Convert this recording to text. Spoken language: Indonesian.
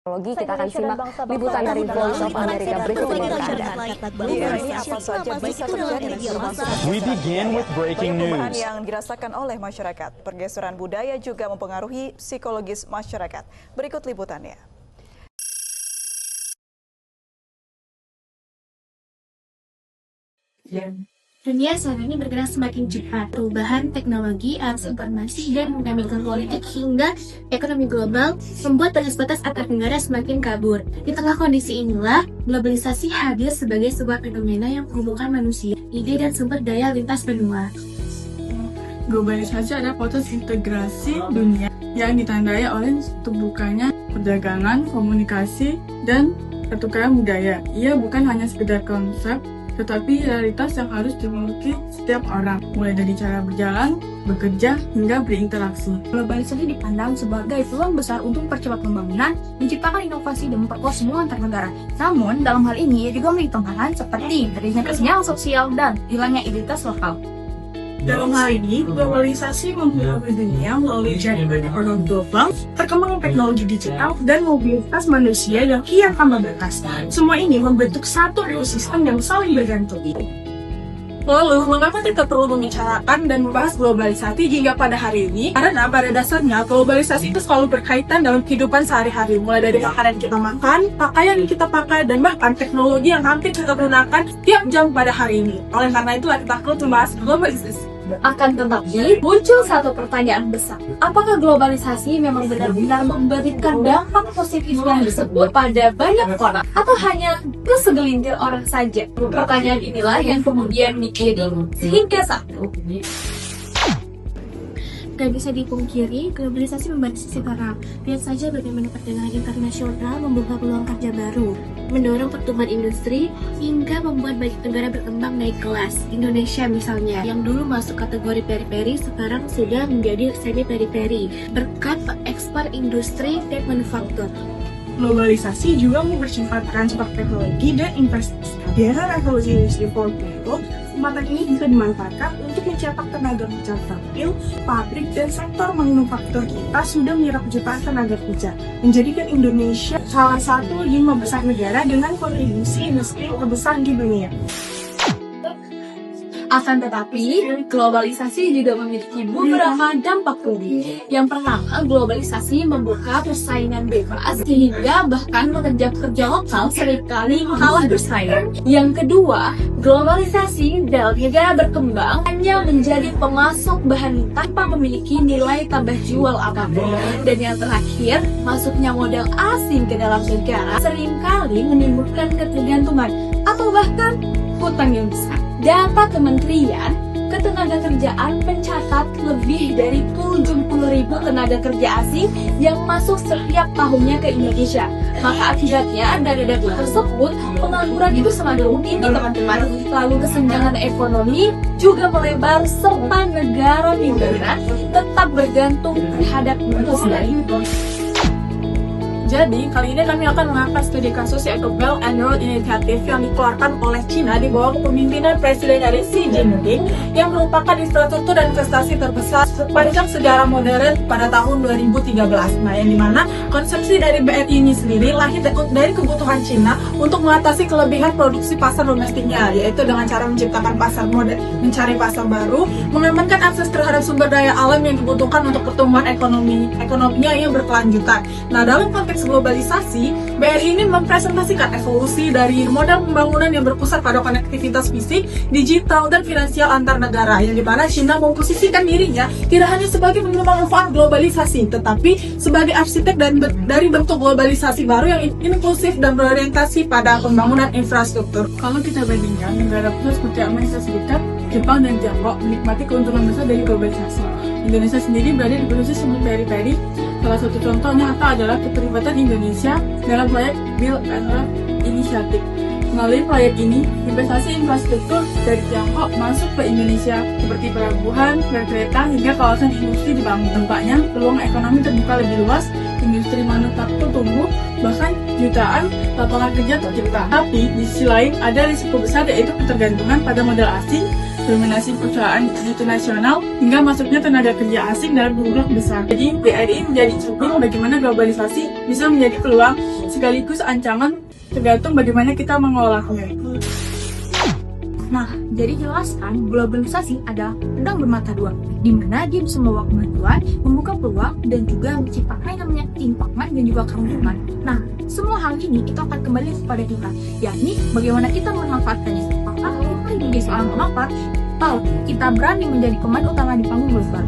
Teknologi, kita akan simak liputan dari Voice of America berikut ini untuk Anda. We begin with breaking news. Yang dirasakan oleh masyarakat, pergeseran budaya juga mempengaruhi psikologis masyarakat. Berikut liputannya. Dunia saat ini bergerak semakin cepat. Perubahan teknologi, arus informasi, dan dinamika politik hingga ekonomi global membuat batas-batas antar negara semakin kabur. Di tengah kondisi inilah, globalisasi hadir sebagai sebuah fenomena yang menghubungkan manusia, ide dan sumber daya lintas benua. Globalisasi adalah proses integrasi dunia yang ditandai oleh terbukanya perdagangan, komunikasi, dan pertukaran budaya. Ia bukan hanya sekedar konsep, tetapi realitas yang harus dimiliki setiap orang, mulai dari cara berjalan, bekerja, hingga berinteraksi. Globalisasi dipandang sebagai peluang besar untuk mempercepat pembangunan, menciptakan inovasi, dan memperkuat semua antar negara. Namun, dalam hal ini ia juga memiliki tantangan seperti adanya kesenjangan sosial dan hilangnya identitas lokal. Dalam hal ini, globalisasi mempengaruhi dunia melalui jaringan ekonomi global, perkembangan teknologi digital, dan mobilitas manusia yang kian tambah berkas. Semua ini membentuk satu ekosistem yang saling bergantung. Lalu, mengapa kita perlu membicarakan dan membahas globalisasi hingga pada hari ini? Karena pada dasarnya, globalisasi itu selalu berkaitan dalam kehidupan sehari-hari. Mulai dari makanan kita makan, pakaian yang kita pakai, dan bahkan teknologi yang hampir kita gunakan tiap jam pada hari ini. Oleh karena itulah kita perlu membahas globalisasi. Akan tetapi, muncul satu pertanyaan besar. Apakah globalisasi memang benar-benar memberikan dampak positif yang disebut pada banyak orang? Atau hanya ke segelintir orang saja? Pertanyaan inilah yang kemudian dikirim sehingga satu. Gak bisa dipungkiri, globalisasi membantu sisi orang. Lihat saja bagaimana perdagangan internasional membuka peluang kerja baru, mendorong pertumbuhan industri, hingga membuat banyak negara berkembang naik kelas. Indonesia misalnya, yang dulu masuk kategori periferi, sekarang sudah menjadi semi-periferi, berkat ekspor industri dan manufaktur. Globalisasi juga mempercepat transfer teknologi dan investasi. Di era revolusi industri 4.0, kesempatan ini bisa dimanfaatkan untuk mencetak tenaga kerja stabil. Pabrik dan sektor manufaktur kita sudah menyerap jutaan tenaga kerja, menjadikan Indonesia salah satu 5 besar negara dengan kontribusi industri terbesar di dunia. Akan tetapi, globalisasi juga memiliki beberapa dampak rugi. Yang pertama, globalisasi membuka persaingan bebas sehingga bahkan pekerja-pekerja lokal seringkali kalah bersaing. Yang kedua, globalisasi dalam negara berkembang hanya menjadi pemasok bahan tanpa memiliki nilai tambah jual apapun. Dan yang terakhir, masuknya modal asing ke dalam negara seringkali menimbulkan ketergantungan atau bahkan hutang yang besar. Data Kementerian Ketenagakerjaan mencatat lebih dari 70.000 tenaga kerja asing yang masuk setiap tahunnya ke Indonesia. Maka akibatnya dari data tersebut, pengangguran itu semakin tinggi teman-teman. Lalu kesenjangan ekonomi juga melebar serta negara migran tetap bergantung terhadap industri. Jadi, kali ini kami akan mengangkat studi kasus yaitu Belt and Road Initiative yang dikeluarkan oleh China di bawah kepemimpinan Presiden dari Xi Jinping yang merupakan infrastruktur dan investasi terbesar sepanjang sejarah modern pada tahun 2013. Nah, yang dimana konsepsi dari BRI ini sendiri lahir dari kebutuhan China untuk mengatasi kelebihan produksi pasar domestiknya, yaitu dengan cara menciptakan pasar modern, mencari pasar baru, mengamankan akses terhadap sumber daya alam yang dibutuhkan untuk pertumbuhan ekonominya yang berkelanjutan. Nah, dalam konteks globalisasi, BRI ini mempresentasikan evolusi dari model pembangunan yang berpusat pada konektivitas fisik, digital, dan finansial antar negara, yang dimana China memposisikan dirinya tidak hanya sebagai penyumbang manfaat globalisasi, tetapi sebagai arsitek dari bentuk globalisasi baru yang inklusif dan berorientasi pada pembangunan infrastruktur. Kalau kita bandingkan negara besar seperti Amerika Serikat, Jepang, dan Tiongkok menikmati keuntungan besar dari globalisasi. Indonesia sendiri berada di posisi semi-periferi. Salah satu contoh nyata adalah keterlibatan Indonesia dalam proyek Belt and Road Initiative. Melalui proyek ini, investasi infrastruktur dari Tiongkok masuk ke Indonesia seperti pelabuhan, rel kereta, hingga kawasan industri dibangun. Tampaknya peluang ekonomi terbuka lebih luas, industri manufaktur tumbuh, bahkan jutaan lapangan kerja tercipta. Tapi di sisi lain ada risiko besar yaitu ketergantungan pada modal asing dominasi perusahaan multinasional, hingga masuknya tenaga kerja asing dalam jumlah besar. Jadi BRI menjadi cermin bagaimana globalisasi bisa menjadi peluang sekaligus ancaman, tergantung bagaimana kita mengolahnya. Nah, jadi jelaskan globalisasi adalah pedang bermata dua, di mana dia bisa membawa kemajuan, membuka peluang, dan juga menciptakan yang namanya ketimpangan dan juga kerumunan. Nah, semua hal ini itu akan kembali kepada kita, yakni bagaimana kita memanfaatkannya. Apakah kita menjadi seorang pemanfaat, atau kita berani menjadi pemain utama di panggung global.